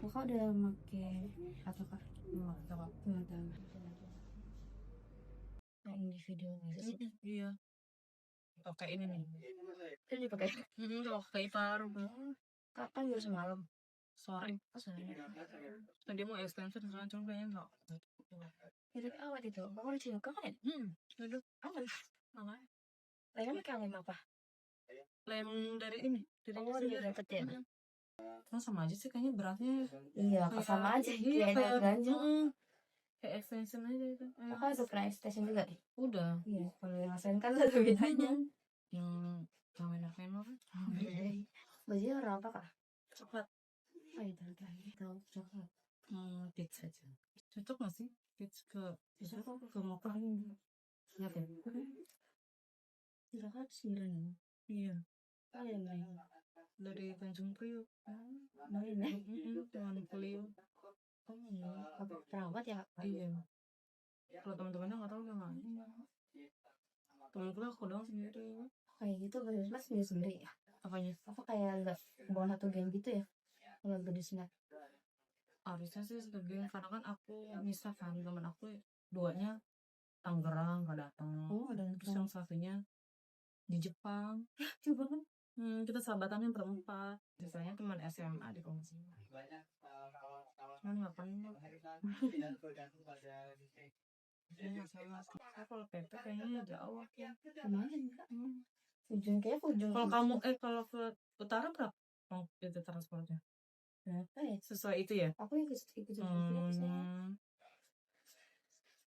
Kakak udah make atau kak? Nggak tahu. Nggak tahu. Yang di video sih. Iya. Pakai ini nih. Kan dipakai. Pakai paru. Kapan baru semalam? Sore. Sorry. Tadi mau extension kan cuma kayaknya nggak. Itu awet itu. Kakak udah cium kakak ya? Aduh. Awet. Makanya. Lainnya pakai lem apa? Lem dari ini. Dari Oh, dia dapet ya? Kan sama aja sih kayaknya beratnya. Iya, sama aja. Iya, Kayak ganjel. Kayak extension aja itu. Kakak udah pernah extension juga nih? Udah. Iya, kalau yang rasain kan ada bedanya. Yang fenomena kan. Bajunya warna apa kak? Coklat. Oh iya, tahu coklat. Peach aja. Cocok nggak sih? Peach ke mocha. Lihat ya. Kakak sendiri. Iya. Oh iya, main. Dari Tanjung Priok. Main ya? Teman kuliah. Oh iya, apa perawat ya kak? Iya. Kalau teman-temannya nggak tahu gimana. Temen kuliah aku doang sendiri. Kayak gitu mas sendiri ya? Apanya? Apa kayak nggak bawa satu geng gitu ya? Kalau gede snap? Harusnya sih sebagai karena kan aku misah kan teman aku duanya Tangerang nggak datang. Oh ada Terus yang satunya di Jepang. coba kan? Kita sahabatannya berempat. Sisanya teman SMA di kongsi. Cuman nggak pernah. Iya sama. Kalau PP kayaknya jauh. Kemarin kak? Ujung kayak ujung. Kalau kamu kalau ke utara berapa? Oh, itu transportnya. Berapa ya? Sesuai itu ya? Aku ikut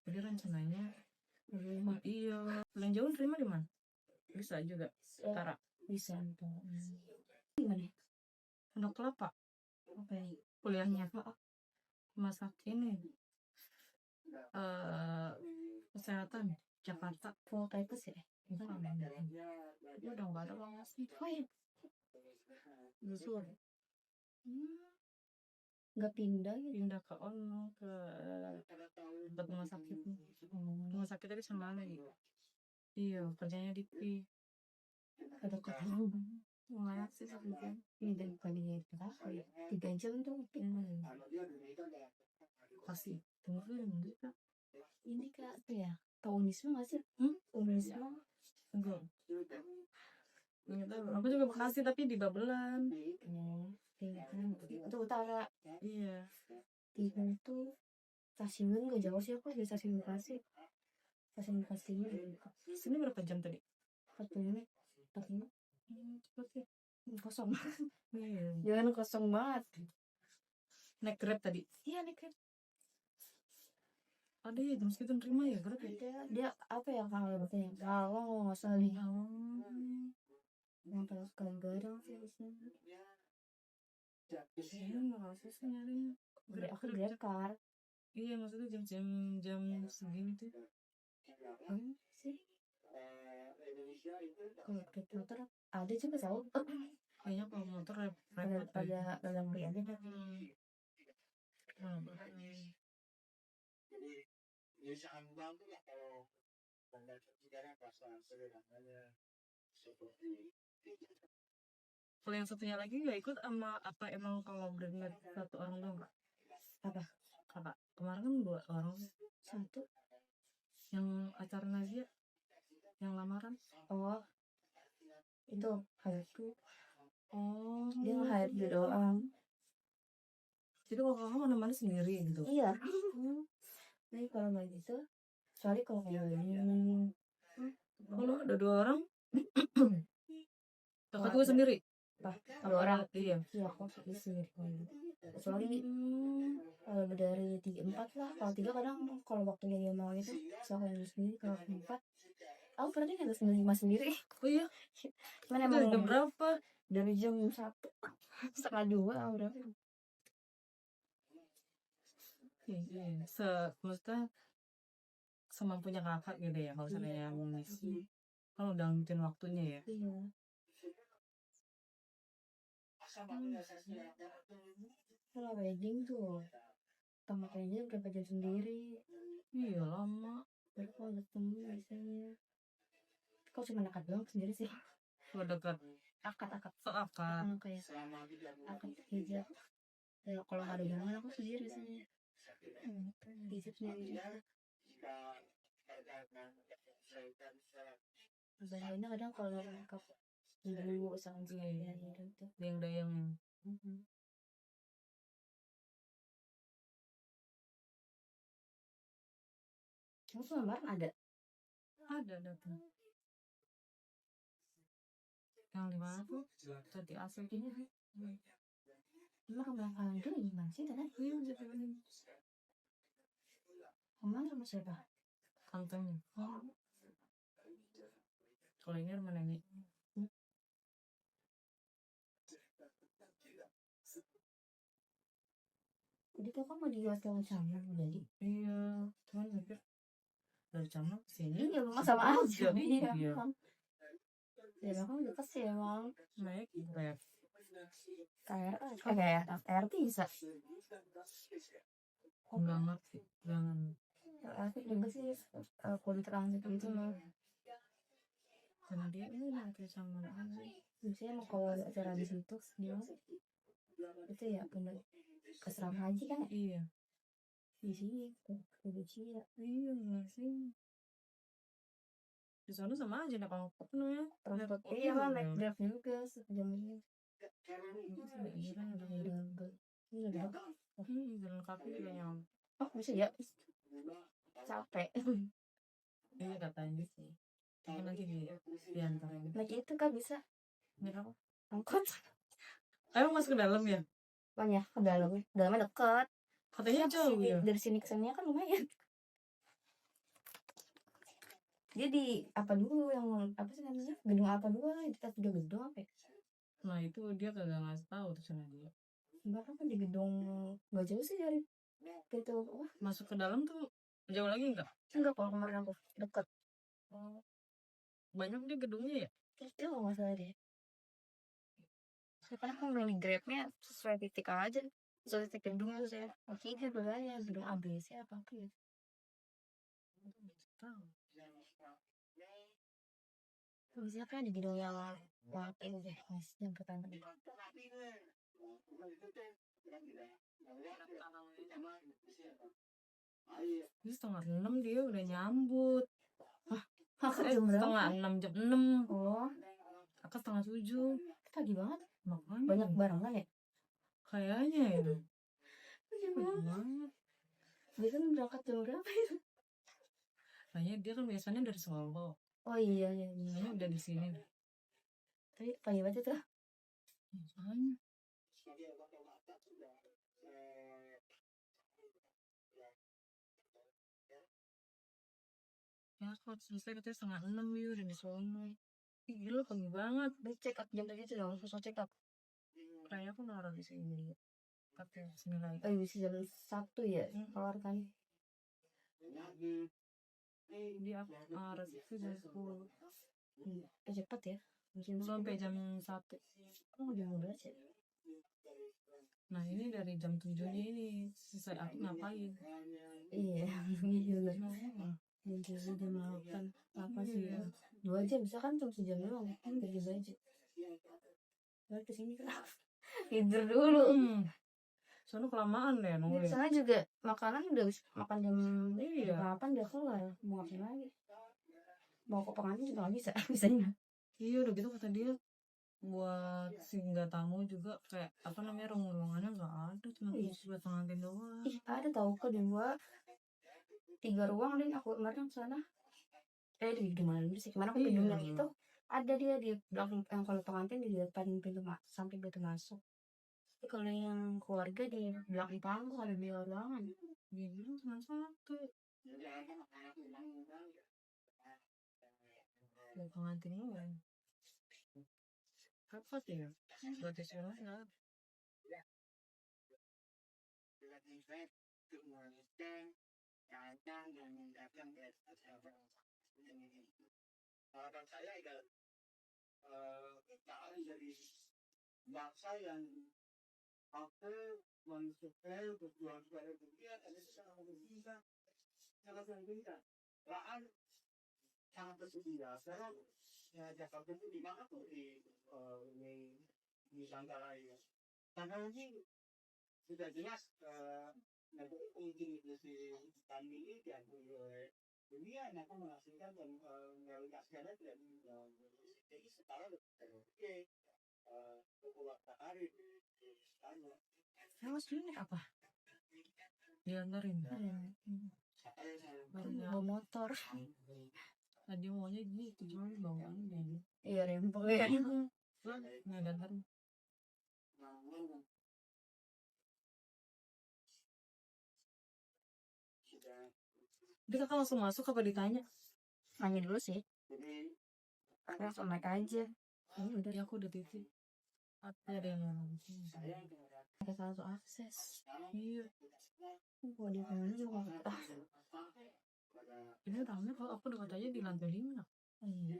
Jadi rencananya iya. Paling jauh terima di mana? Bisa juga. Utara. Bisa. Gimana? Pondok Kelapa. Oke. Kuliahnya masak ini. Kesehatan Jakarta. Full types ya? Udah nggak ada bang asli. Oh iya. Besar. Nggak pindah gitu? Pindah ke Ono ke tempat rumah sakit. Rumah sakit tadi sama lagi. Iya, kerjanya di P. Ada ketemu. Lumayan sih sebenarnya. Ini dan kalinya itu apa ya? 3 jam tuh. Pasti. Tunggu kak. Ini kak apa ya? Taunisme nggak sih? Taunisme? Enggak. Aku juga Bekasi tapi di Babelan. Itu utara. Iya. Tiga itu stasiun gak jauh sih, aku di stasiun Bekasi. Stasiun Bekasi ini. Sini berapa jam tadi? 40 menit. 40 menit. Cepet sih. Kosong. Iya. Jangan kosong banget. Naik Grab tadi? Iya naik Grab. Ada ya jam segitu nerima ya Grab ya? Dia apa ya kalau betulnya? Kalau nggak salah nih. Yang terus kadang-kadang sih biasanya. Iya nggak usah sih nyari. Aku Grab car. Iya maksudnya jam segini tuh. Sih. Kalau Grab motor ada juga tahu. Kayaknya kalau motor repot pada dalam beli aja dah. Kalau yang satunya lagi nggak ikut sama apa emang kalau benar satu orang doang nggak? Apa? Kakak kemarin kan 2 orang. Satu. Yang acara Nazia yang lamaran. Oh itu itu. Oh Dia nge-hire dia doang. Jadi kalau kamu menemani sendiri gitu? Iya. Jadi kalau nggak gitu, soalnya kalau ini kalau ada 2 orang, kakak juga sendiri? Kalau orang iya aku sendiri. Soalnya kalau dari 3-4 lah, kalau 3 kadang kalau waktunya dia mau itu, soalnya sendiri. Kalau 4, aku berarti nggak sendiri. Oh iya? Mana emang jam berapa? Dari jam 1 setengah 2 berapa? Iya. Maksudnya semampunya kakak gitu ya kalau misalnya mau ngisi. Kan udah ngikutin waktunya ya. Iya. Kalau wedding tuh pemakaiannya berapa jam sendiri? Iya lama. Baru kalau ketemu biasanya. Kok cuma akad doang sendiri sih? Kalau dekat Akad. seakat. Kayak akad hijab. Ya kalau nggak ada gangguan aku sendiri sih. Gitu sendiri. Bahayanya kadang kalau makeup dulu sama sekalian gitu. Dayang-dayang. Kamu sama bareng ada? Ada tuh. Yang di mana tuh? Jati Asih ini. Emang rumah kalian tuh gimana sih tadi? Iya, Jati Asih. Kemarin sama siapa? Tantenya. Kalau ini rumah nenek. Jadi kok kamu di hotel sama jadi? Iya, cuman mikir dari sana ke sini. Iya, rumah sama aja. Iya. Ya kamu deket sih emang. Naik Grab. Kayak RT bisa. Enggak ngerti. Jangan. Aku juga sih kulit transit gitu loh. Karena dia ini nanti sama aja. Biasanya kalau acara di situ dia itu ya bener keserang haji kan? Iya. Di sini ke Cia. Iya nggak sih. Di sana sama aja nak kalau penuh ya. Transport iya lah naik Grab juga sejam ini. Ini udah Jalan kaki juga nyampe. oh bisa ya capek. Iya katanya sih. Tapi nanti diantarin. Naik itu kan bisa Naik apa? angkot. Ayo masuk ke dalam ya. Banyak ke dalamnya dekat. Katanya jauh ya. Dari sini ke sana kan lumayan. Dia di apa dulu yang apa sih namanya gedung apa dulu di atas gedung apa ya? Nah itu dia kagak ngasih tahu tuh sana dia. Bahkan kan di gedung nggak jauh sih dari itu. Wah Masuk ke dalam tuh jauh lagi enggak? enggak kalau kemarin aku dekat. Oh. Banyak dia gedungnya ya? Itu nggak masalah deh. Sekarang aku milih Grabnya sesuai titik aja. Sesuai titik gedung tuh saya. Oke itu ya gedung ABC apa ya? Tahu. Siapa di gedung yang ini deh mas yang pertama deh. Ini 5:30 dia udah nyambut. Jam berapa? 5:06 jam 6. Oh Aku 6:30. pagi banget. Makanya Banyak barengan ya? kayaknya ya. Pagi Banyak banget. banget. Biasanya berangkat jam berapa itu? Kayaknya dia kan biasanya dari Solo. Oh iya. Kayaknya udah di sini. Tapi pagi banget tuh. Makanya. Ya kalau selesai katanya 5:30 ya udah di sono. Gila pagi banget. Baik check up jam tadi tuh dong langsung check up. Kayaknya aku naruh di sini. Tapi sini lagi. Oh bisa jam 1 ya keluar kan. Dia resepsi jam 10. Cepat ya. Sampai jam 1. Oh jam 12 ya. Nah ini dari jam 7 ini selesai aku ngapain? Iya juga. Jam 7 jam 8 apa sih ya? 2 jam bisa kan cuma sejam doang. Kerja aja. Lalu kesini kenapa? Tidur dulu. Soalnya kelamaan deh nunggu. Di sana juga makanan udah makan jam 8 udah keluar. Mau ngapain lagi? Mau ke pengantin juga nggak bisa. Bisanya. Iya udah gitu kata dia buat singgah tamu juga kayak apa namanya ruangannya nggak ada cuma buat pengantin doang. Ih ada tahu kok di gua 3 ruang deh aku kemarin sana. Di gimana dulu sih kemarin aku gedung yang itu ada dia di belakang yang kalau pengantin di depan pintu samping pintu masuk. Tapi kalau yang keluarga di belakang panggung ada di ruangan. Dia bilang cuma 1. Buat pengantin doang. Apa sih ya? Buat istilah nggak ada. Harapan saya adalah kita dari bangsa yang mensupply berjuang supaya dunia dan itu sangat memungkinkan lahan sangat tersedia sekarang ya Jakarta itu di mana tuh di Banggala ya karena ini sudah jelas nanti ujung industri kami ini diakui oleh dunia yang akan menghasilkan dan melalui segala dan jadi sekarang oke waktu hari sekarang Emang sebenarnya apa? Diantarin. bawa motor. Tadi maunya gitu, cuma bawaan dan Iya rempong ya. nggak diantarin. Dia kakak langsung masuk apa ditanya? Nanya dulu sih. jadi Langsung naik aja. Ini udah ya aku udah titip. Ada yang ngomong. Ada satu akses. Iya. Kalau di sana juga betah. Ini tahunya kalau aku dekat aja di lantai 5. Iya.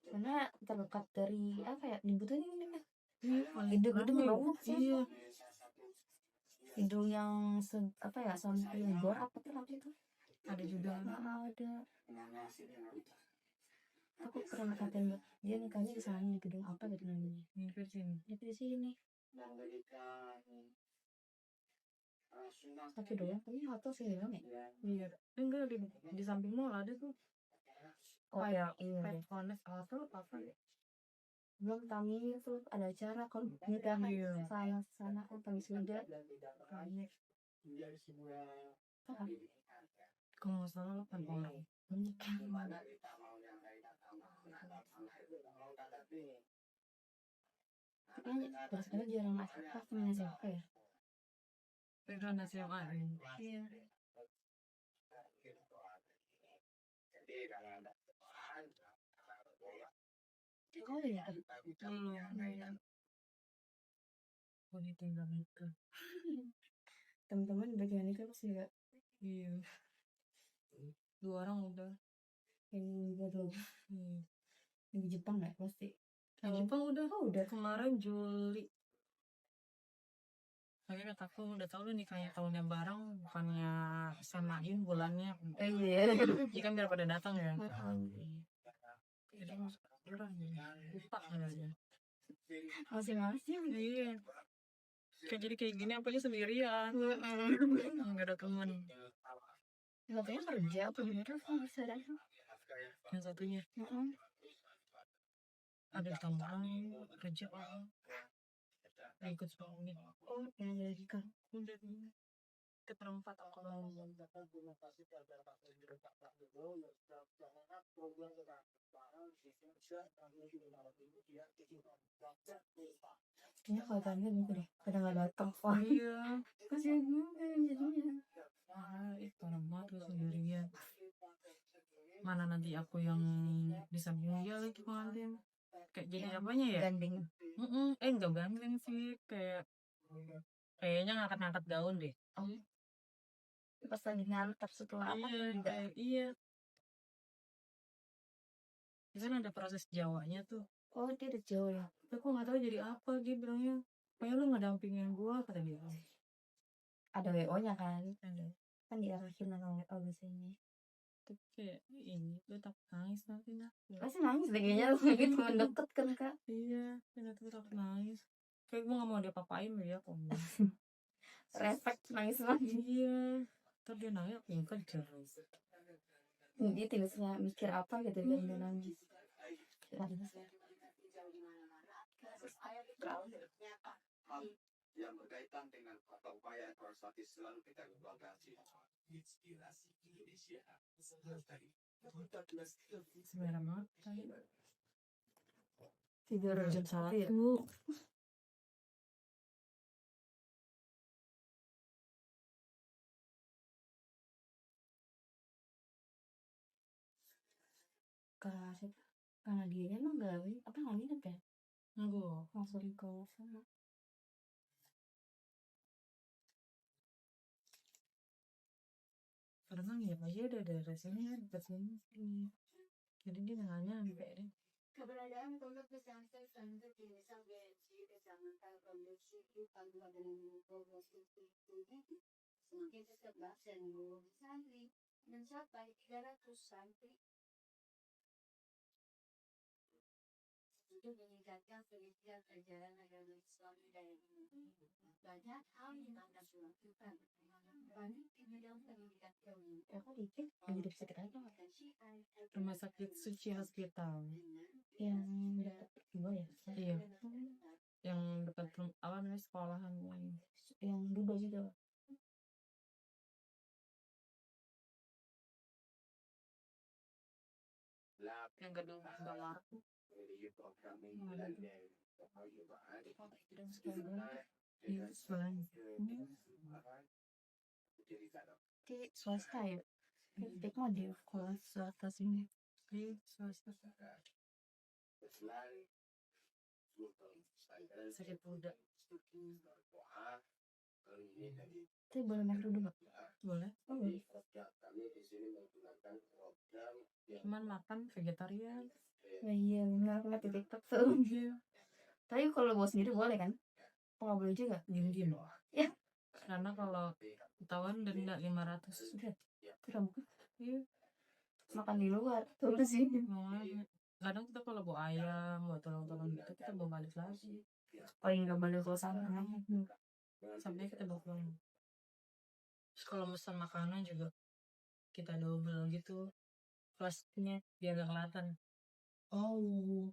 Karena terdekat dari apa ya? Dibutuhin ini kan. Paling Gedung banget sih. Iya. Gedung yang apa ya? Samping gor apa tuh waktu itu? Ada juga. Ada. Aku pernah katain dia nikahnya di sana di gedung apa gitu namanya. Mimpi sini. Di sini. Satu doang, tapi hotel sih rame. Iya. Enggak di samping mall ada tuh. Oh ya, iya. Pet Connect apa ya? Belum Tamis tuh ada acara kalau nikah sana kan Tamis muda. Kalau nggak salah 8 orang. Menikah. Kayaknya terus kan jarang masuk pas temen siapa ya? Pegang nasi yang ada. Iya. Oh iya. Aku ditinggal nikah. Teman-teman bagian itu pasti ya. Iya. 2 orang udah. Yang baru di Jepang nggak pasti. Yang Jepang udah. Oh udah. Kemarin Juli. Makanya kataku udah tahu lu nikahnya tahunnya bareng, bukannya samain bulannya. Iya. Jadi kan biar pada datang ya. Jadi orang lupa aja. Masing-masing. Iya. Jadi kayak gini apanya sendirian. Nggak ada teman. Satunya kerja apa gimana sih bisa ada? Yang satunya ada tambahan kerja orang. Ikut suami. Oh, yang jadi kan. Udah kita berempat aku mau. Kayaknya kalau tanya gitu deh, pada nggak datang. Wah, Iya. kasihan juga jadinya. Parah banget lu sendirian. Mana nanti aku yang di samping dia lagi pengantin. Kayak jadi apanya ya? Gandeng. Enggak ganteng sih, kayaknya ngangkat-ngangkat gaun deh. Pas lagi ngantar setelah apa? Iya. Itu kan ada proses Jawanya tuh. Oh, dia udah jauh ya. Tapi aku nggak tahu jadi apa, dia bilangnya kayak lu nggak dampingin gua, kata dia. Ada WO-nya kan? Ada. Kan diarahin sama WO biasanya. Tapi kayak ini lu takut nangis nanti nah. Pasti nangis deh kayaknya lagi teman deket kan kak. Iya, ternyata takut nangis. Kayak gua nggak mau dia papain ya kok. Refleks nangis lagi. Iya. Terus dia nangis, aku kejar. Dia tidak bisa mikir apa gitu dan dia nangis. Yang berkaitan dengan upaya prestatis selalu kita evaluasi. Inspirasi Indonesia dari 14 Sebenarnya banget. Tidur jam 1 ya. Karena dia emang nggak nginep ya? Enggak. Langsung ke sana. Karena nginep aja udah ada rasanya dekat sini. Jadi dia nanya sampai deh. Keberadaan pondok pesantren Santri di Desa BNC, Kecamatan Kondisi, Kabupaten Bogor, semakin tersebar seluruh santri mencapai 300 santri. untuk meningkatkan penelitian ajaran agama Islam di daerah ini. Banyak hal yang akan dilakukan banyak di bidang pendidikan ilmu. Aku dikit udah bisa kita aja Rumah sakit Suci Hospital yang dekat dua ya. iya yang dekat apa namanya sekolahan Yang Duda juga. yang gedung Bawar iya selain Di swasta ya. Kritik mah di sekolah swasta sini. iya swasta sakit muda Tapi boleh main dulu nggak? boleh Oh, boleh. cuman makan vegetarian Oh, iya, benar nggak di TikTok tuh. iya Tapi kalau bawa sendiri boleh kan? Oh, nggak boleh juga. gini Ya. karena kalau ketahuan denda 500 Udah. Terus iya makan di luar. Terus sih. makanya kadang kita kalau bawa ayam bawa telur-telur gitu kita bawa balik lagi Oh, iya nggak boleh bawa sana. sampai kita bawa pulang. Terus kalau pesan makanan juga kita double gitu plastiknya biar gak kelihatan. Oh,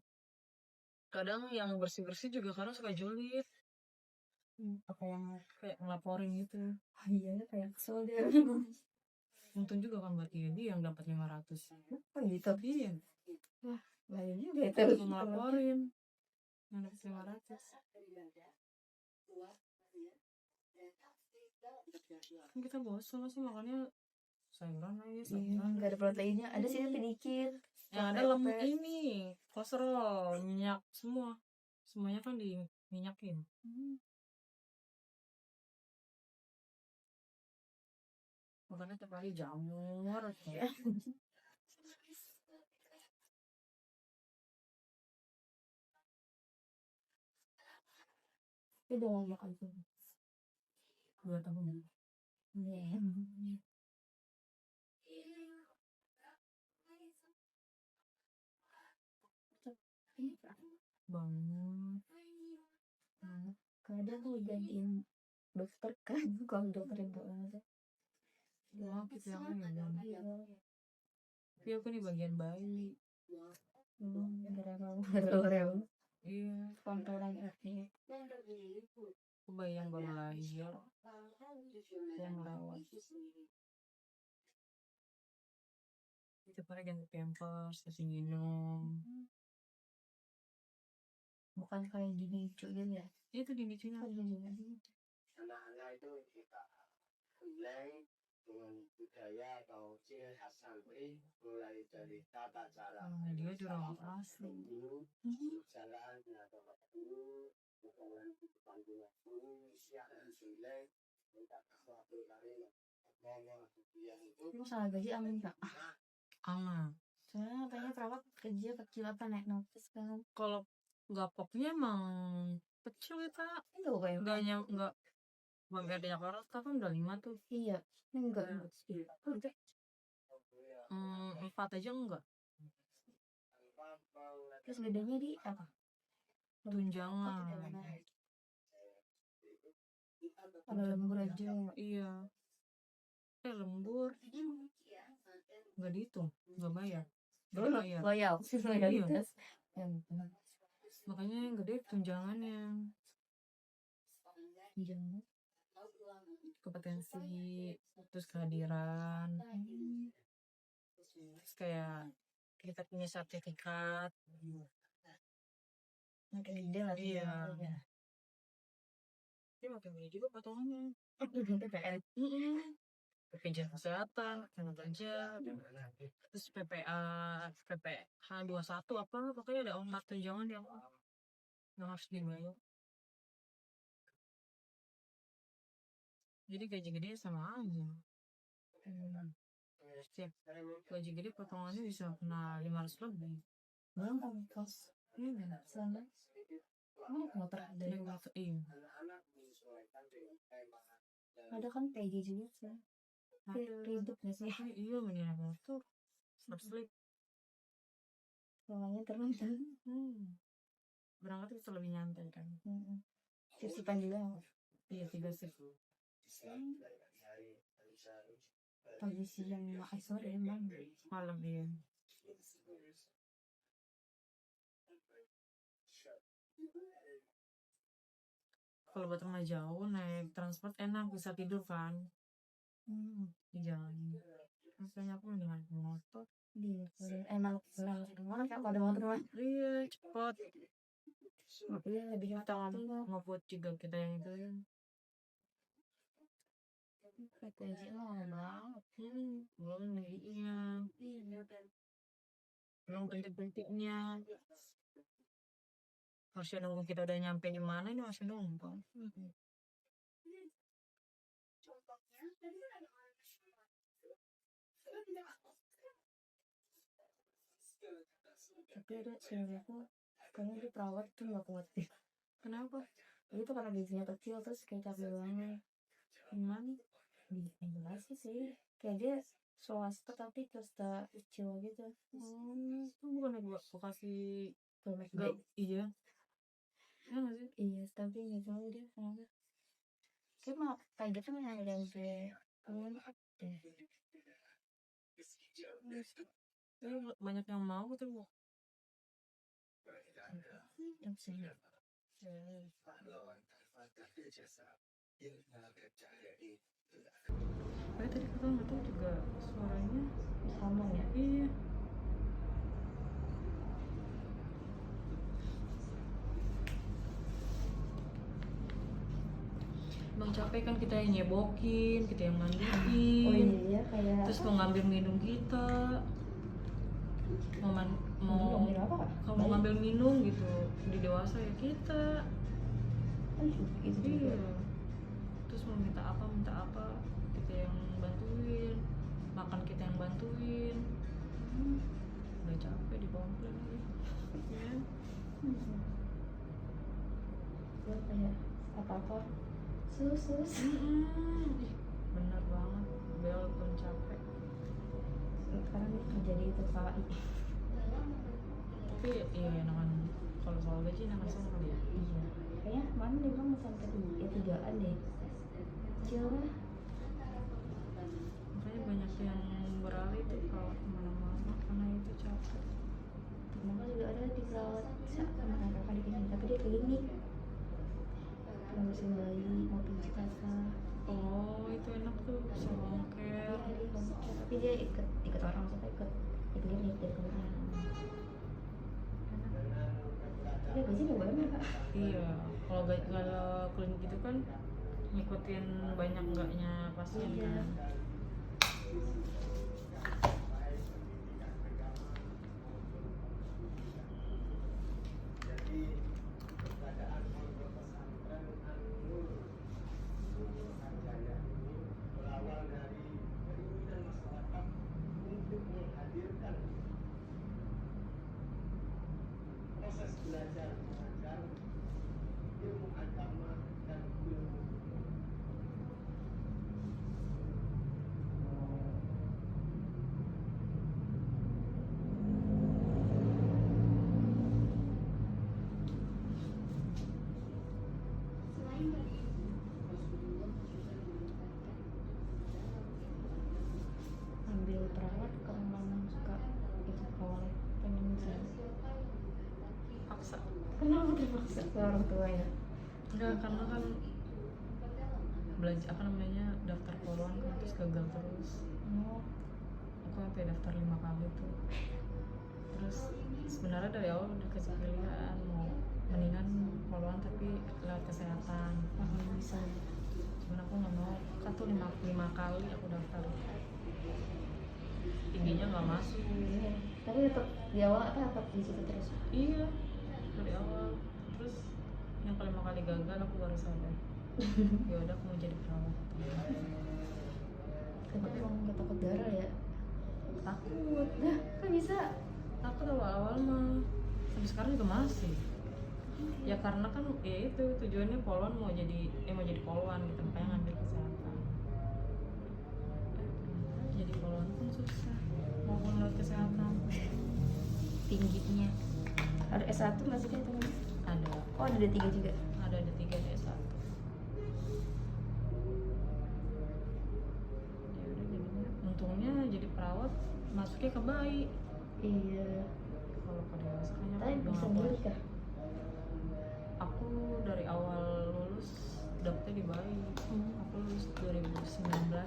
Kadang yang bersih-bersih juga kadang suka julid apa yang kayak ngelaporin gitu. oh, iya kayak kesel dia. Untung juga kan buat dia yang dapat 500. Oh, gitu. Iya, Bahaya juga itu. aku ngelaporin yang dapat 500. Kan kita bosan sih makannya sayuran aja Iya, sayuran. nggak ada proteinnya. Ada sih tapi dikit. Yang ada lemak ini kolesterol minyak semuanya kan diminyakin. Makanya tiap hari jamur ya. Dia udah mau makan tuh. 2 tahun. Iya. Bangun. Kadang tuh gantiin dokter kan kalau dokter itu aja. Wah, kita yang ini. Tapi aku nih bagian bayi. Rewel. Iya, Kontrolan RT. aku bayi yang baru lahir. Yang merawat. Tiap hari ganti pampers, kasih minum. Bukan kayak gini cuy ya. Itu di Cina. Anak-anak itu kita mulai dengan budaya atau ciri khas santri mulai dari tata cara Dia di ruang asli. guru, jalan atau guru, bukan panggungan guru, siap dan sulit, minta sesuatu dari ngomong dia itu. Lu salah gaji amin gak? Aman. Soalnya katanya perawat kerja kecil apa naik notis kan. Kalau gapoknya emang kecil ya tak? Enggak kayak Enggak banyak orang kan udah 5 tuh. iya. Ini enggak. 4 aja enggak. Terus bedanya di apa? Tunjangan. Ada lembur aja. Iya. Lembur. Enggak dihitung, enggak bayar. Loyal. Loyalitas. Makanya yang gede tunjangannya. Jangan. Kompetensi, terus kehadiran. Terus kayak kita punya sertifikat. Makin gede lah. Iya. Tapi makin gede juga potongannya. PPL. BPJS Kesehatan, kerja, terus PPH 21 apa, pokoknya ada 4 tunjangan yang harus dibayar. Jadi gaji gede sama aja. Setiap gaji gede potongannya bisa kena 500 lebih. Belum kami kos. Iya, Selama. Motor ada. iya. Ada kan PG juga sih. Ribet gak sih? Iya, mendingan motor. Slip. Soalnya terus. berangkat bisa lebih nyantai kan. Sip-sipan juga. Iya 3 shift. Pagi siang sore emang. Malam iya. Kalau buat rumah jauh naik transport enak, bisa tidur kan di jalan. Rasanya aku mendingan naik motor. Emang banget kan pada motor mah. Iya cepet. Iya lebih Kita ngebut juga kita yang itu ya. PTJ mah banget. Belum iya. Belum bentik-bentiknya. Harusnya nunggu kita udah nyampe di mana ini masih numpang. Tapi ada cewek aku kayaknya di perawat tuh gak kuat deh. Kenapa? Itu karena gajinya kecil terus kayak capek banget. Gimana? Di Indonesia sih kayak dia swasta tapi swasta kecil gitu. Itu bukan gua kasih Kalau gak iya. Ya gak sih? iya tapi nggak tahu dia kenapa. Kayak mah kayak gitu mah yang ada sampai deh. Banyak yang mau tuh. Yang sih. Tadi kita nggak tahu juga suaranya Sama ya. iya. Bang capek kan kita yang nyebokin, kita yang mandiin. Oh iya kayak. Terus mau ngambil minum kita. Mau Ngambil apa kak? kalau mau ngambil minum gitu di dewasa ya kita. Itu Iya. juga. Terus mau minta apa kita yang bantuin, makan kita yang bantuin. Udah capek di komplain lagi. Iya. Gue kayak apa-apa sus. Bener banget, Bel pun capek. Sekarang kerja di itu KI. Tapi iya enakan kalau soal gaji enakan sana kali ya. Iya. Kayaknya kemarin dia bilang sampai 3-an deh. Kecil lah. Makanya banyak yang beralih tuh kalau kemana-mana karena itu capek. Temen gue juga ada di perawat sama kakak di klinik tapi dia klinik. Ngurusin bayi, mau pijit apa. Oh itu enak tuh, bisa bongker. Iya dia ngomong tapi dia ikut orang maksudnya ikut di klinik dari klinik. Dia gaji gak banyak kak. Iya, kalau klinik gitu kan ngikutin banyak enggaknya pasien Iya. kan. Proses belajar mengajar ilmu agama dan ilmu Ambil perawat karena memang suka ikut perawat pengen sih. Paksa. Kenapa terpaksa ke orang tua ya? Enggak, karena kan belajar daftar poluan kan terus gagal terus. Oh, Aku sampai daftar 5 kali tuh. Terus sebenarnya dari awal udah kasih pilihan mau mendingan poluan tapi lewat kesehatan. bisa. Cuman aku nggak mau, kan tuh 5 kali aku daftar. Tingginya nggak masuk. Iya. Tapi tetap di awal tetap di situ terus. Iya, dari awal. Terus yang kelima kali gagal aku baru sadar. Ya udah aku mau jadi perawat. Tapi emang gak takut darah ya? Takut. Nah, kan bisa. Takut awal-awal mah. Sampai sekarang juga masih. Ya karena kan ya itu tujuannya poluan mau jadi poluan gitu, makanya ngambil kesehatan. Jadi poluan pun susah. Maupun lewat kesehatan. Tingginya. Ada S1 masih kayak temen? Ada. Oh ada D3 juga. Ada D3 D1. Ya udah jadinya untungnya jadi perawat masuknya ke bayi. Iya. Kalau ke dewasa kayaknya Tapi udah bisa nggak sendiri boleh. kah? Aku dari awal lulus dapetnya di bayi. Aku lulus 2019.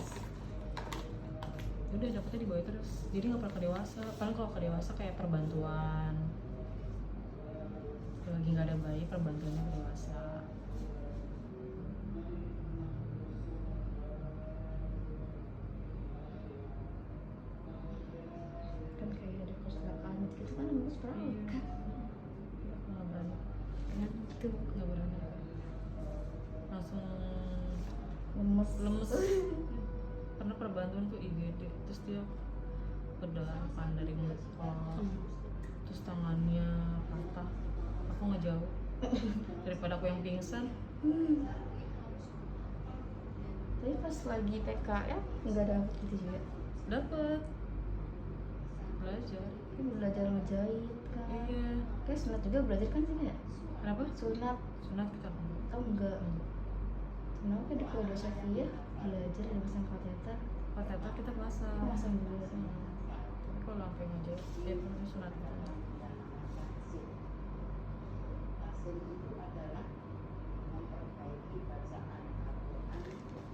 Udah dapetnya di bayi terus. Jadi nggak pernah ke dewasa. Paling kalau ke dewasa kayak perbantuan. Lagi nggak ada bayi, perbantuannya ke dewasa. Kan kayak ada kecelakaan gitu kan harus perawat kan. Nggak berani. Kan itu Nggak berani. Langsung lemes. Karena perbantuan tuh IGD, terus dia berdarah dari mulut, terus tangannya patah. Aku ngejauh daripada aku yang pingsan. Tapi pas lagi PKL nggak dapet gitu juga. Dapet belajar. Kan belajar ngejahit kan. Iya. Kayak sunat juga belajar kan sini ya? Kenapa? Sunat Sunat kita enggak. atau enggak? Kenapa di Keluarga Sofia belajar dan pasang kateter? Kateter kita pasang. Pasang juga. Tapi kalau sampai ngejahit, dia punya sunat kita enggak.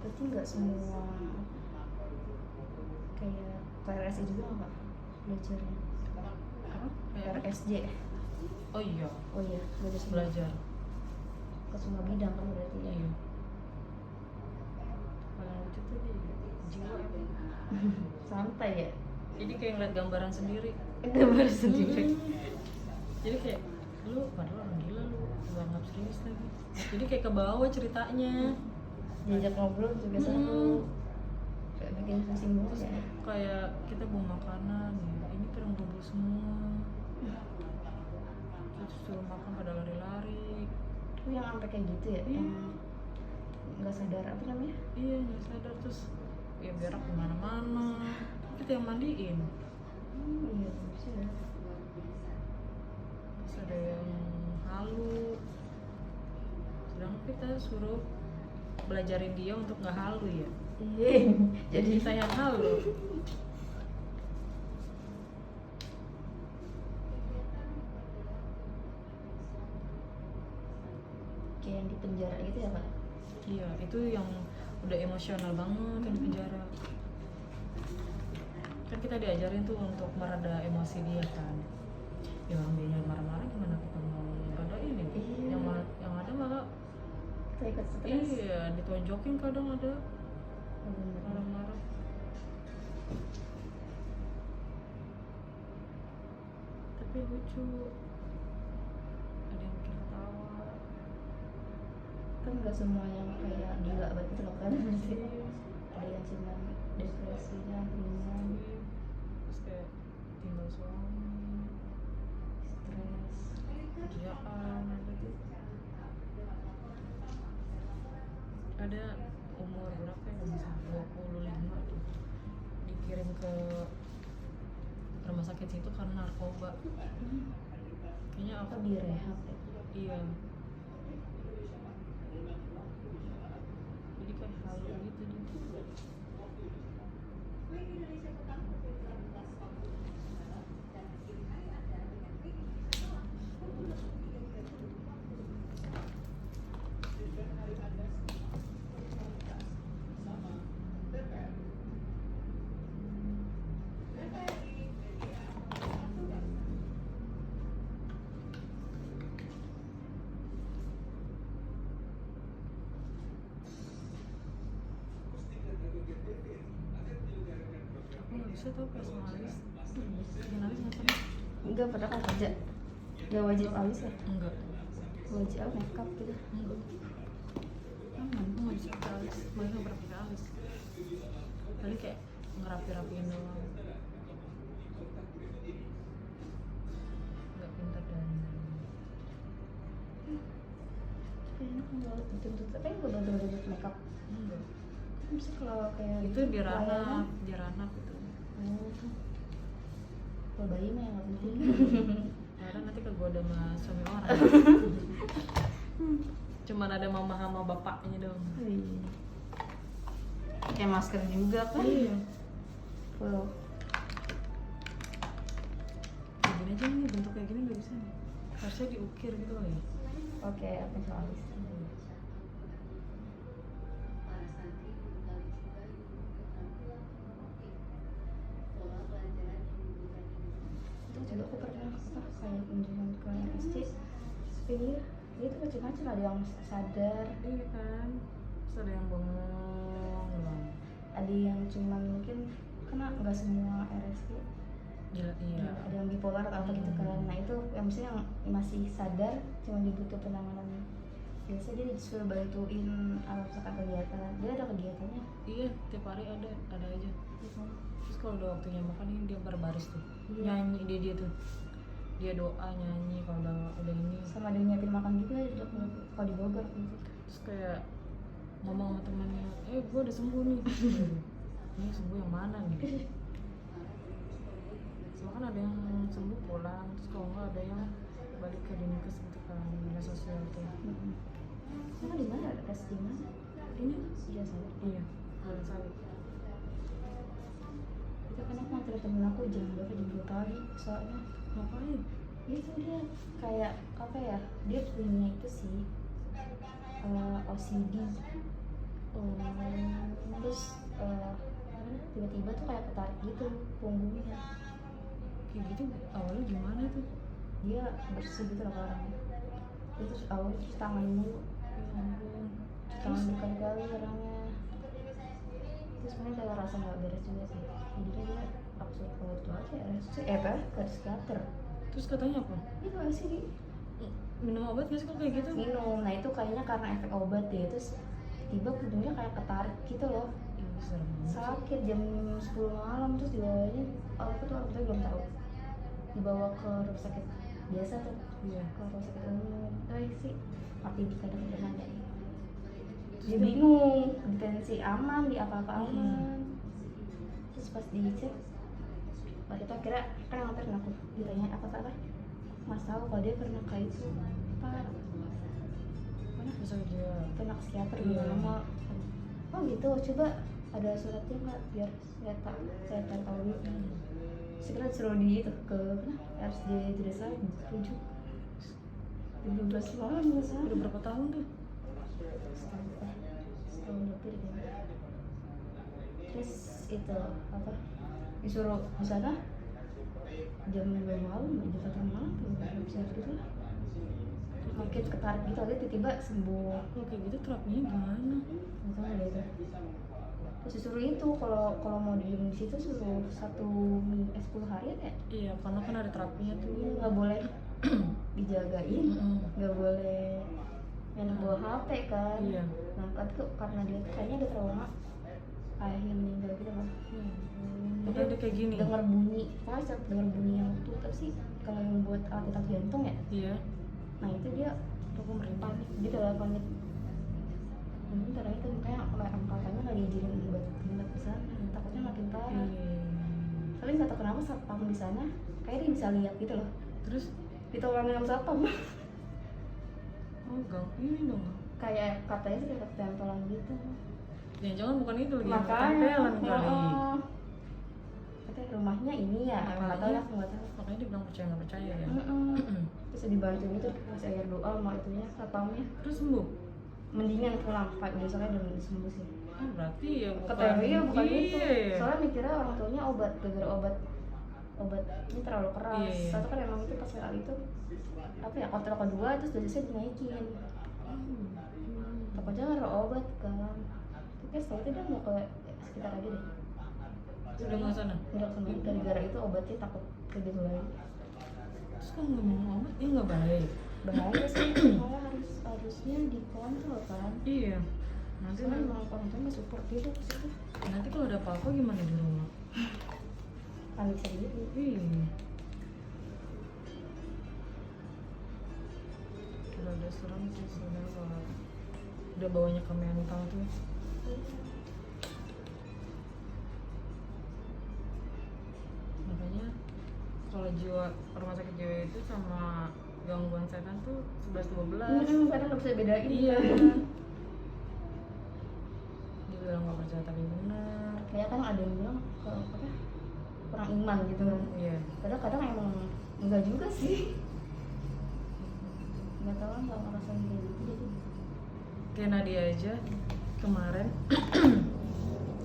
Berarti nggak semua kayak PRSI juga nggak belajarnya? Apa? Kayak PRSJ. oh iya, Oh iya, belajar semua. belajar. Ke semua bidang kan berarti ya. Iya. Paling lucu tuh di jiwa emang. Santai ya. Jadi kayak ngeliat gambaran sendiri. Gambar sendiri. Jadi kayak lu padahal orang gila lu nggak serius lagi. Jadi kayak ke bawah ceritanya. Diajak ngobrol juga seru. Kayak bikin pusing banget ya. Kayak kita bawa makanan ya, ini pada ngumpul semua. Terus suruh makan pada lari-lari. Itu yang sampai kayak gitu ya? Iya. Yang nggak sadar apa namanya? Iya nggak sadar, terus ya berak kemana-mana. Kita yang mandiin. Iya bisa ya. Terus ada yang halu. Sedangkan kita suruh belajarin dia untuk nggak halu ya. Iya. Jadi kita yang halu. Kayak yang di penjara gitu ya Pak? Iya, itu yang udah emosional banget yang di penjara. Kan kita diajarin tuh untuk mereda emosi dia kan. Ya orang dia marah-marah gimana kita mau reda ini? Iya. Yang ada malah Kita ikut stres. iya ditonjokin kadang ada Oh, bener. marah-marah. Tapi lucu. Ada yang bikin ketawa. Kan nggak semua yang kayak gila banget gitu loh kan sih. Ada yang cuma depresinya ringan, Terus kayak tinggal suami, stres. kerjaan ada tuh. Ada umur berapa ya, misalnya 25 tuh dikirim ke rumah sakit situ karena narkoba. Kayaknya Apa aku direhab ya? iya. Jadi kayak halu gitu dia. Aku nggak bisa tau kayak sama alis. Bikin alis nggak pernah. Enggak pernah kan kerja? Nggak wajib alis ya? Enggak. Wajib apa makeup gitu? Enggak. Aku nggak bisa pakai alis. Malah nggak pernah pakai alis. Paling kayak ngerapi-rapiin doang. Nggak pintar dan Kayaknya kalau betul-betul, tapi nggak betul-betul makeup. enggak. Bisa kalau kayak Itu di ranah, gitu. Oh. Kalau bayi mah yang nggak penting. Karena nanti kegoda sama suami orang. Cuman ada mama sama bapaknya dong. Kayak masker juga kan. Iya. Full. Kayak gini aja nih, bentuk kayak gini nggak bisa nih. Harusnya diukir gitu loh ya. Oke, apa soal para santri menggali juga ilmu keterampilan memotif, pola pelajaran yang memberikan itu juga aku pernah kayak kunjungan ke RSC ini dia tuh macam-macam, ada yang sadar, Iya kan. Terus ada yang bengong doang. ada yang cuman mungkin kena nggak semua RSC, Gila, iya. ada yang bipolar atau apa gitu kan. Nah itu yang maksudnya yang masih sadar cuma dibutuh penanganan biasa, dia disuruh bantuin misalkan kegiatan, dia ada kegiatannya Iya, tiap hari ada aja. gitu. Terus kalau udah waktunya makan ini dia berbaris tuh. Iya. Nyanyi dia tuh. Dia doa nyanyi kalau udah ini. Sama dia nyiapin makan juga kalau di Bogor gitu. Terus kayak ngomong sama temannya, gue udah sembuh nih. Ini sembuh yang mana nih? Soalnya kan ada yang sembuh pulang, terus kalau nggak ada yang balik ke dinkes gitu kan, dinas sosial tuh. Sama di mana tes di mana? Ini Iya saya. iya, bulan sawit. Itu kan aku nganter temen aku jam berapa, jam 2 pagi soalnya. Ngapain? Itu dia kayak apa ya, dia punya itu sih OCD. Terus tiba-tiba tuh kayak ketarik gitu punggungnya, Kayak gitu awalnya gimana tuh? dia bersih gitu loh orangnya. Terus awalnya cuci tangan mulu, Ya ampun. cuci tangan berkali-kali orangnya. Terus sebenarnya kayak rasa nggak beres juga sih, jadinya dia langsung ke itu aja RSC, ke psikiater. Terus katanya apa? Itu OCD. Minum obat gak sih kalau kayak gitu? Minum, nah itu kayaknya karena efek obat deh. Terus tiba punggungnya kayak ketarik gitu loh, Ih, serem banget. sakit jam 10 malam. Terus dibawanya, aku tuh waktu itu belum tahu, dibawa ke rumah sakit biasa tuh, Iya. ke rumah sakit umum. Sih mati di kadang-kadang ada. Dia bingung, di tensi aman, di apa-apa aman. Terus pas dicek, waktu itu akhirnya kan yang nganterin aku, ditanya apa Mas tahu kalau dia pernah kayak itu apa, Bisa dia. pernah ke psikiater Iya. juga lama. Oh gitu, coba ada suratnya nggak biar saya tahu gitu. Segera suruh di itu ke RSJ Desa 7 17 malam nggak salah. Udah berapa tahun tuh? Setahun lebih deh. Terus itu apa, disuruh di sana jam 2 malam, jam 1 malam tuh nggak bisa gitu lah, makin ketarik gitu aja tiba-tiba sembuh. Kalau kayak gitu terapinya gimana? Nggak tahu deh itu. Terus disuruh itu kalau mau diem di situ suruh 10 hari ya. Iya, karena kan ada terapinya tuh. Iya, nggak boleh dijagain, Mm-mm. nggak boleh main bawa HP kan. Iya. Nah tapi karena dia tuh kayaknya ada trauma ayahnya meninggal gitu kan. Makanya dia kayak gini. Dengar bunyi, pokoknya setiap dengar bunyi yang waktu apa sih kalau yang buat alat detak jantung ya. Iya. Nah itu dia panik gitu lah, panik. Mungkin karena itu makanya angkatannya nggak diizinin buat pindah ke sana, takutnya makin parah. Tapi nggak tahu kenapa satpam di sana kayak dia bisa lihat gitu loh, Terus ditolongin sama satpam. oh gang ini dong. Kayak katanya sih kayak tempelan gitu. Jangan-jangan bukan itu lagi yang Makanya ketempelan kali. Katanya rumahnya ini ya, nggak tahu ya, aku nggak tahu. Makanya dia bilang percaya nggak percaya ya. Terus dibantu gitu, kasih air doa sama itunya satpamnya. Terus sembuh. Mendingan pulang, Pak, besoknya udah sembuh sih. Oh, berarti ya bukan. Kata dia bukan Iya, itu. iya. Soalnya mikirnya orang tuanya gara-gara obat ini terlalu keras. Iya, iya. Satu kan emang itu pas kali itu apa ya, kontrol kedua terus dosisnya dinaikin. Takutnya karena obat kan. Tapi setelah itu dia mau ke sekitar aja deh. Udah nggak sana. Nggak kena gara-gara itu obatnya takut kerja lagi. Terus kan nggak minum obat, ini nggak baik. Bahaya sih, malah harusnya dikontrol kan. Iya. Nanti Soalnya emang orang tua nggak support gitu ke situ. nanti kalau ada apa-apa gimana di rumah? Panik sendiri. Iya. Kalau ada serem sih sebenarnya kalau udah bawanya ke mental tuh. Makanya kalau jiwa, rumah sakit jiwa itu sama gangguan setan tuh 11-12. Kadang nggak bisa bedain. Iya. Kan. Dibilang nggak percaya tapi benar. Kayak kan ada yang bilang apa kurang iman gitu kan. Iya. Kadang-kadang emang enggak juga sih. Nggak tahu nggak ngerasain kayak gitu jadi. Kayak Nadia aja kemarin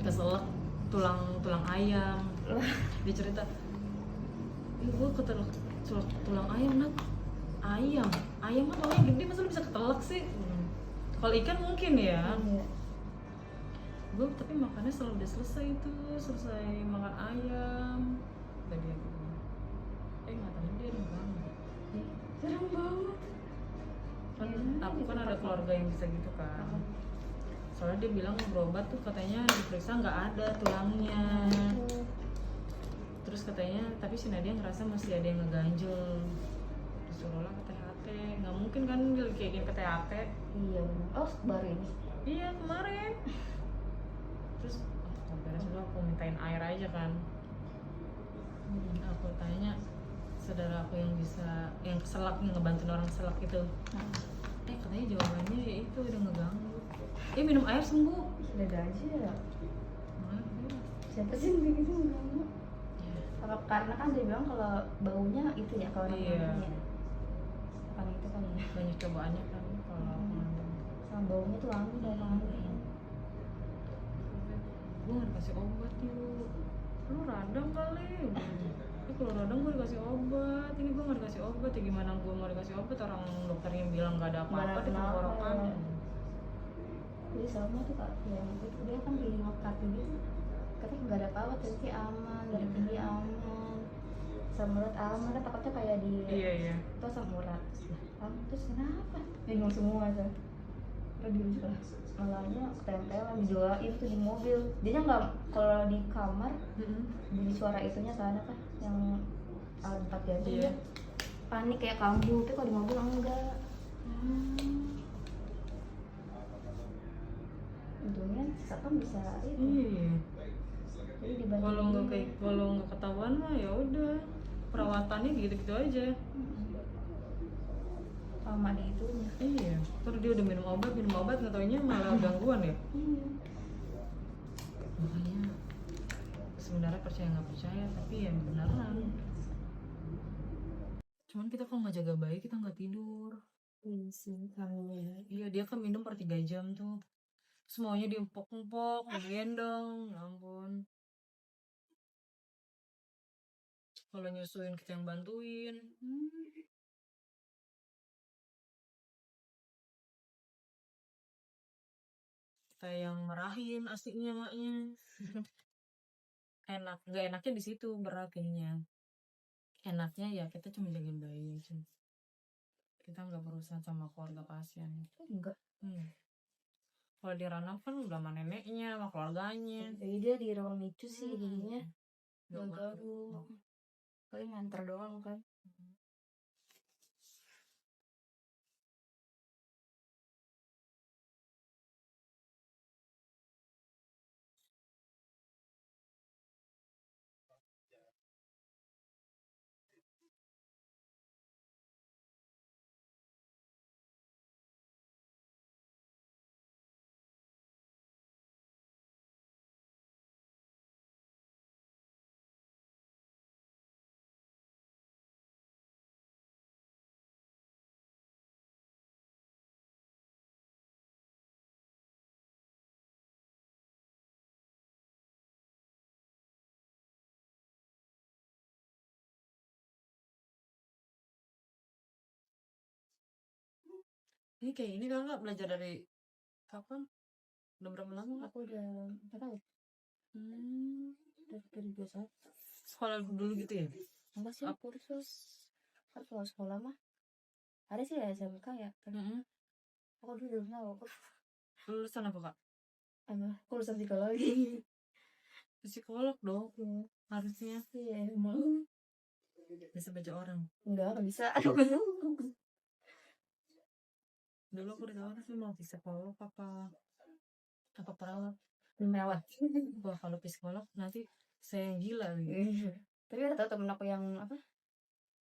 keselak tulang ayam. Dia cerita, gue ketelak tulang ayam, Nat. Ayam mah tulangnya gede, masa lu bisa ketelak sih? Kalau ikan mungkin ya. Iya. Gue tapi makannya selalu udah selesai makan ayam. Tadi aku nggak tahu dia banget. Serem banget. Kan aku kan ada keluarga yang bisa gitu kan. Soalnya dia bilang berobat tuh katanya diperiksa nggak ada tulangnya. Terus katanya tapi si Nadia ngerasa masih ada yang ngeganjel. Disuruhlah ke THT. Nggak mungkin kan dia kayak gini ke THT. Iya benar. Oh baru ini. Iya kemarin. Terus beres dulu aku mintain air aja kan. Aku tanya saudara aku yang bisa yang keselak, yang ngebantuin orang selak itu. Katanya jawabannya ya itu udah ngeganggu. Minum air sembuh. Beda aja ya. Makanya Siapa sih yang kayak gitu enggak? Karena kan dia bilang kalau baunya itu ya kalau Iya. namanya. Karena itu kan ya. banyak cobaannya kan kalau aku ngambil. Sama baunya tuh wangi banget. Gue nggak dikasih obat yuk, lu radang kali. Kalau radang gue dikasih obat, ini gue nggak dikasih obat ya gimana gue mau dikasih obat, orang dokternya bilang nggak ada apa-apa di tenggorokan. Jadi sama tuh kak, yang itu dia kan di nokat gitu, katanya nggak ada apa-apa, tapi aman, dari tinggi aman, asam urat aman, kan takutnya kayak di Iya. itu asam urat, terus kenapa? Bingung semua tuh. Terus di juga malahnya ketempelan, didoain tuh di mobil. Dia nggak kalau di kamar, bunyi suara itunya kan apa? Yang alat 4 jantung Iya. dia panik kayak kambuh, tapi kalau di mobil enggak. Untungnya satpam bisa itu. Iya. Jadi dibanding Kalau nggak ketahuan mah ya udah perawatannya gitu-gitu aja. Sama di itunya. Iya. Terus dia udah minum obat nggak taunya malah gangguan ya. Makanya sebenarnya percaya nggak percaya tapi ya beneran. Cuman kita kalau nggak jaga baik kita nggak tidur. Iya sih kamu. Iya dia kan minum per 3 jam tuh. Semuanya diempok-empok, digendong, ya ampun. Kalau nyusuin kita yang bantuin. Kita yang marahin asiknya maknya. Nggak enaknya di situ berakhirnya. Enaknya ya kita cuma jagain bayi aja. Kita nggak berurusan sama keluarga pasien. Enggak. Kalau di Ranau kan udah sama neneknya, sama keluarganya. Jadi dia di ruang itu sih jadinya. Nggak Baru. Paling nganter doang kan. Ini kayak ini kan nggak belajar dari kapan? Udah berapa lama? Aku udah nggak tahu. Dari biasa. Sekolah dulu gitu ya? Enggak sih aku terus. Kan kalau sekolah mah ada sih ya SMK ya. Aku dulu belum tahu. Lulusan apa kak? Aku lulusan psikologi. Psikolog dong. Harusnya. Iya emang. Bisa baca orang. Enggak bisa. Dulu aku ditawar sih mau psikolog apa perawat. Merawat. Wah kalau psikolog nanti saya yang gila gitu. Tapi ada tau temen aku yang apa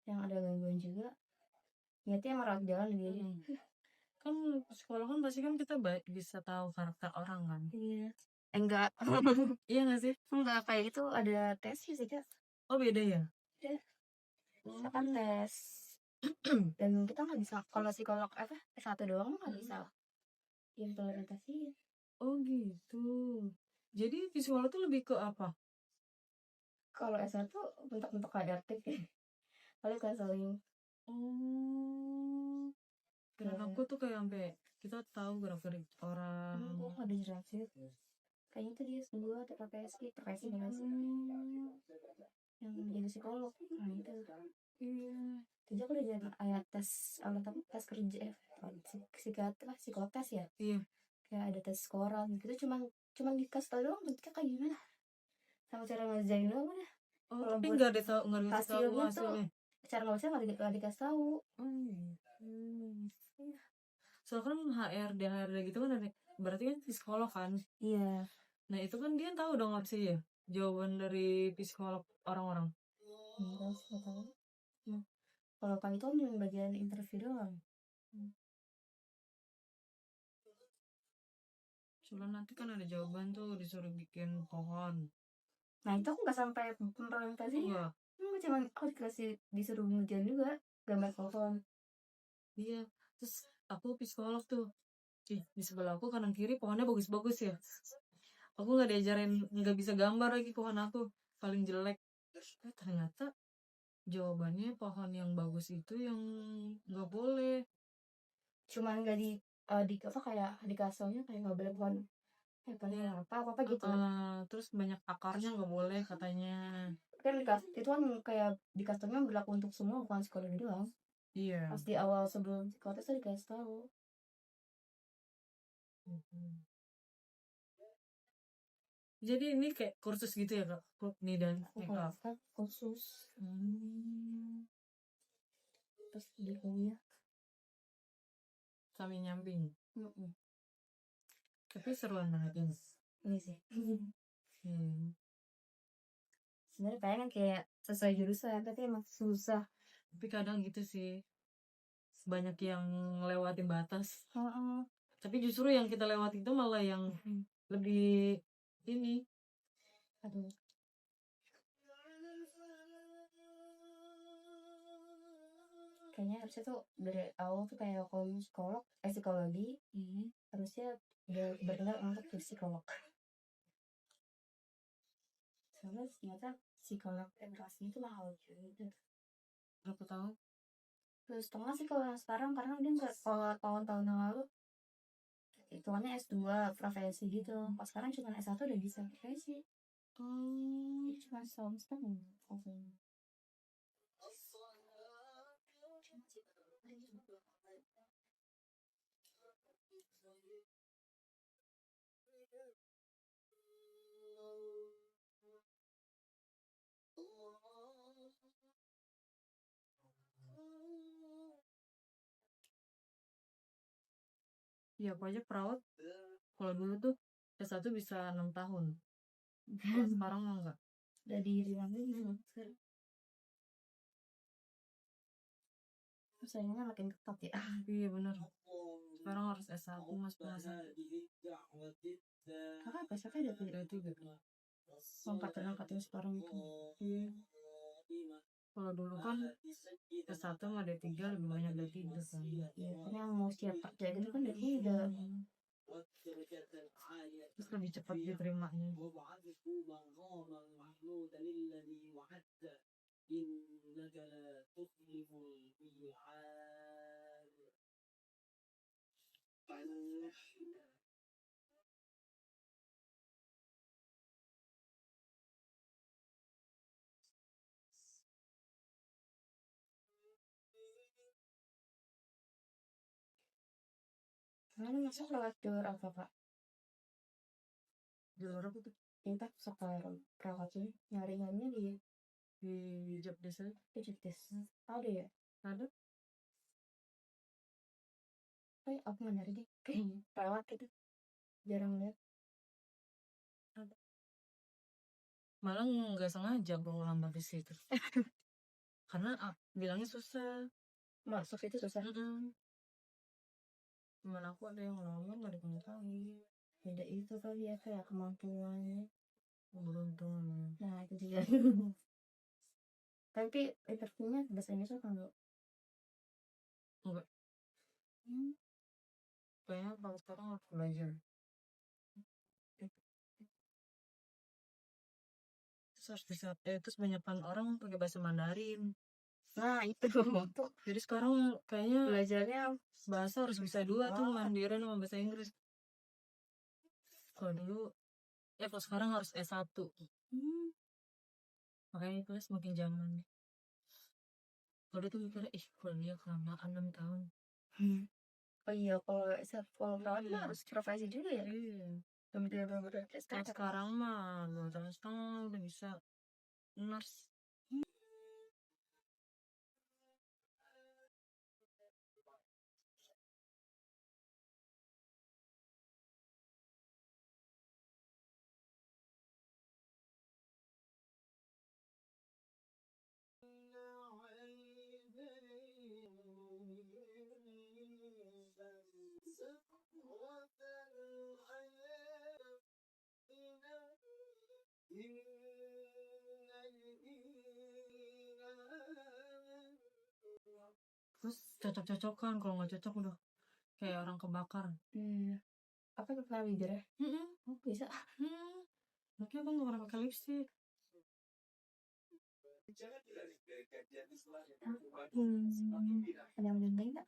yang ada gangguan juga. Niatnya emang rawat jalan gitu. Kan psikolog kan pasti kan kita bisa tahu karakter orang kan. Iya. Enggak. Iya nggak sih? Enggak kayak itu ada tesnya sih Kak. Oh beda ya? Ada. Misalkan tes. Dan kita nggak bisa kalau psikolog apa S1 doang nggak bisa implementasi. Oh gitu. Jadi psikolog tuh lebih ke apa? Kalau S1 bentuk-bentuk adaptif ya. Kalau counseling. Oh. Kira aku tuh kayak sampai kita tahu gerak-gerik orang. Kok nggak dijelasin? Kayaknya itu dia semua TKPSI nggak sih? Yang jadi psikolog nah itu. Iya. Jadi aku udah jadi ayat tes alat apa tes kerja psikotes ya. Iya. Kayak ada tes koran gitu cuman dikasih tau doang bentuknya kayak gimana sama cara ngerjain doang udah. Oh Kalau tapi buat nggak dikasih tahu hasilnya tuh hasilnya. cara nggak dikasih tahu. Soalnya kan HRD gitu kan ada, berarti kan psikolog kan. Iya. Nah itu kan dia tahu dong apa sih ya jawaban dari psikolog orang-orang. Enggak sih nggak tahu. Kalau kami itu cuma bagian interview doang. Soalnya nanti kan ada jawaban tuh disuruh bikin pohon. Nah itu aku nggak sampai implementasinya. Enggak. Cuma aku disuruh ngerjain juga gambar pohon. Iya. Terus aku psikolog tuh. Di sebelah aku kanan kiri pohonnya bagus-bagus ya. Aku nggak diajarin, nggak bisa gambar lagi pohon aku, paling jelek. Ternyata jawabannya pohon yang bagus itu yang nggak boleh. Cuman nggak di apa kayak di kasusnya kayak nggak boleh pohon apa gitu. Terus banyak akarnya nggak boleh katanya. Kan itu kan kayak di customnya berlaku untuk semua bukan psikologi doang. Iya. Pas di awal sebelum psikotes tuh dikasih tahu. Jadi ini kayak kursus gitu ya Kak? Nih dan Kan khusus. Terus di kuliah kami nyamping. Tapi seruan banget ini. ini sih. Sebenarnya pengen kayak sesuai jurusan tapi emang susah. Tapi kadang gitu sih banyak yang ngelewatin batas. Tapi justru yang kita lewati itu malah yang lebih ini. Aduh. Kayaknya harusnya tuh dari awal tuh kayak kalau psikologi harusnya udah bergelar untuk psikolog. Soalnya ternyata psikolog edukasi itu mahal juga. Berapa tahun? Terus setengah sih kalau yang sekarang karena dia nggak kalau tahun-tahun yang lalu hitungannya S2 profesi gitu. Pas sekarang cuma S1 udah bisa profesi. Cuma setahun setengah. Ya aku aja perawat kalau dulu tuh S1 bisa 6 tahun. Sekarang mah enggak. Udah dirilangin sekarang. Saingannya makin ketat ya. Iya benar. Sekarang harus S1 mas pengasas. Kakak besoknya ada tiga angkatan sekarang itu. Iya. Kalau dulu kan S1 sama D3 lebih banyak D3 kan. Iya, karena yang mau siap kerja gitu kan dari udah terus lebih cepat diterimanya. Lalu masuk lewat jalur apa Pak? Jalur apa tuh? Entah sekarang perawatnya nyaringannya Di job desk. di job desk. Ada ya? Ada. Aku nggak nyari deh. Kayaknya perawat itu jarang lihat. Ada. Malah nggak sengaja gue ngambil di situ. karena bilangnya susah. Masuk itu susah. Teman aku ada yang ngelamar nggak dipanggil lagi. Beda itu kali ya kayak kemampuannya. Beruntung. Nah itu juga. Tapi interviewnya bahasa Indonesia kan enggak? Enggak. Kayaknya kalau sekarang harus belajar. Terus harus bisa, terus banyakan orang pakai bahasa Mandarin. Nah itu. Jadi sekarang kayaknya Belajarnya bahasa harus bisa dua tuh, Mandarin sama bahasa Inggris. Kalau dulu, kalau sekarang harus S1. Makanya itu semakin zaman. Kalau itu mikirnya, kuliah kelamaan 6 tahun. oh iya kalau perawat mah harus profesi juga ya. Iya. Bener-bener Kan sekarang mah 2 tahun setengah udah bisa nurse. Terus cocok-cocokan, kalau nggak cocok udah kayak orang kebakar. Apa kepala bibir ya? Oh, bisa. Mungkin aku nggak pernah pakai lipstick. Ada yang lain nggak?